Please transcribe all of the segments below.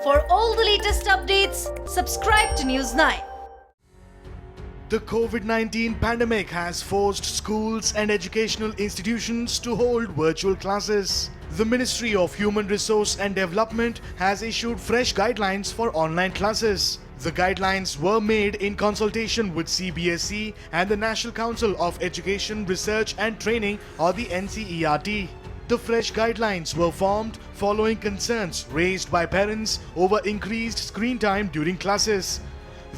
For all the latest updates, subscribe to News 9. The COVID-19 pandemic has forced schools and educational institutions to hold virtual classes. The Ministry of Human Resource and Development has issued fresh guidelines for online classes. The guidelines were made in consultation with CBSE and the National Council of Education, Research and Training, or the NCERT. The fresh guidelines were formed following concerns raised by parents over increased screen time during classes.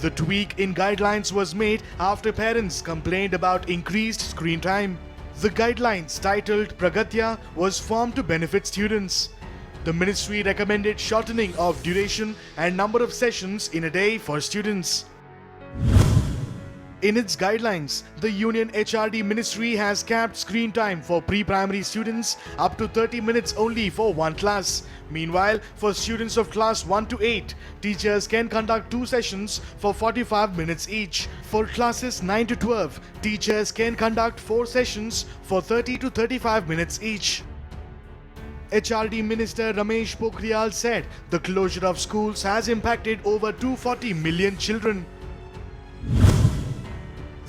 The tweak in guidelines was made after parents complained about increased screen time. The guidelines, titled Pragatya, was formed to benefit students. The ministry recommended shortening of duration and number of sessions in a day for students. In its guidelines, the Union HRD Ministry has capped screen time for pre-primary students up to 30 minutes only for one class. Meanwhile, for students of class 1 to 8, teachers can conduct 2 sessions for 45 minutes each. For classes 9 to 12, teachers can conduct 4 sessions for 30 to 35 minutes each. HRD Minister Ramesh Pokhriyal said the closure of schools has impacted over 240 million children.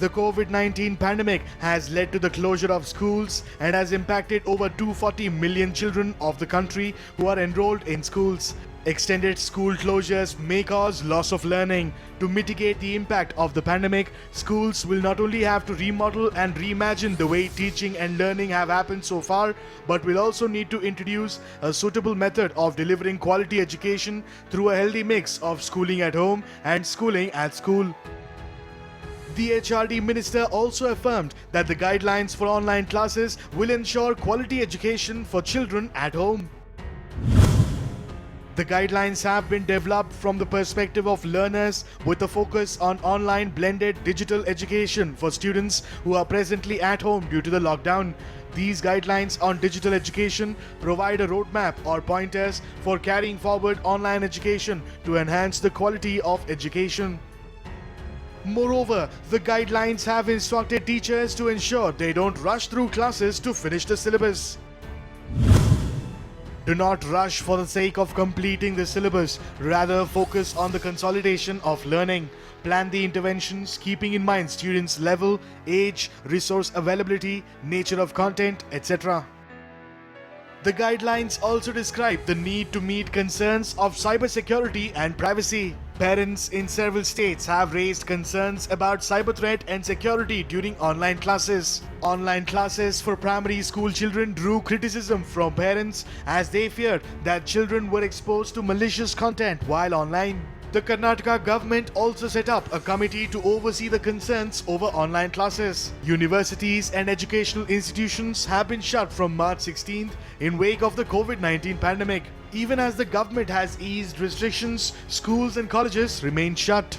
The COVID-19 pandemic has led to the closure of schools and has impacted over 240 million children of the country who are enrolled in schools. Extended school closures may cause loss of learning. To mitigate the impact of the pandemic, schools will not only have to remodel and reimagine the way teaching and learning have happened so far, but will also need to introduce a suitable method of delivering quality education through a healthy mix of schooling at home and schooling at school. The HRD minister also affirmed that the guidelines for online classes will ensure quality education for children at home. The guidelines have been developed from the perspective of learners with a focus on online blended digital education for students who are presently at home due to the lockdown. These guidelines on digital education provide a roadmap or pointers for carrying forward online education to enhance the quality of education. Moreover, the guidelines have instructed teachers to ensure they don't rush through classes to finish the syllabus. Do not rush for the sake of completing the syllabus, rather focus on the consolidation of learning. Plan the interventions keeping in mind students' level, age, resource availability, nature of content, etc. The guidelines also describe the need to meet concerns of cybersecurity and privacy. Parents in several states have raised concerns about cyber threat and security during online classes. Online classes for primary school children drew criticism from parents as they feared that children were exposed to malicious content while online. The Karnataka government also set up a committee to oversee the concerns over online classes. Universities and educational institutions have been shut from March 16th in wake of the COVID-19 pandemic. Even as the government has eased restrictions, schools and colleges remain shut.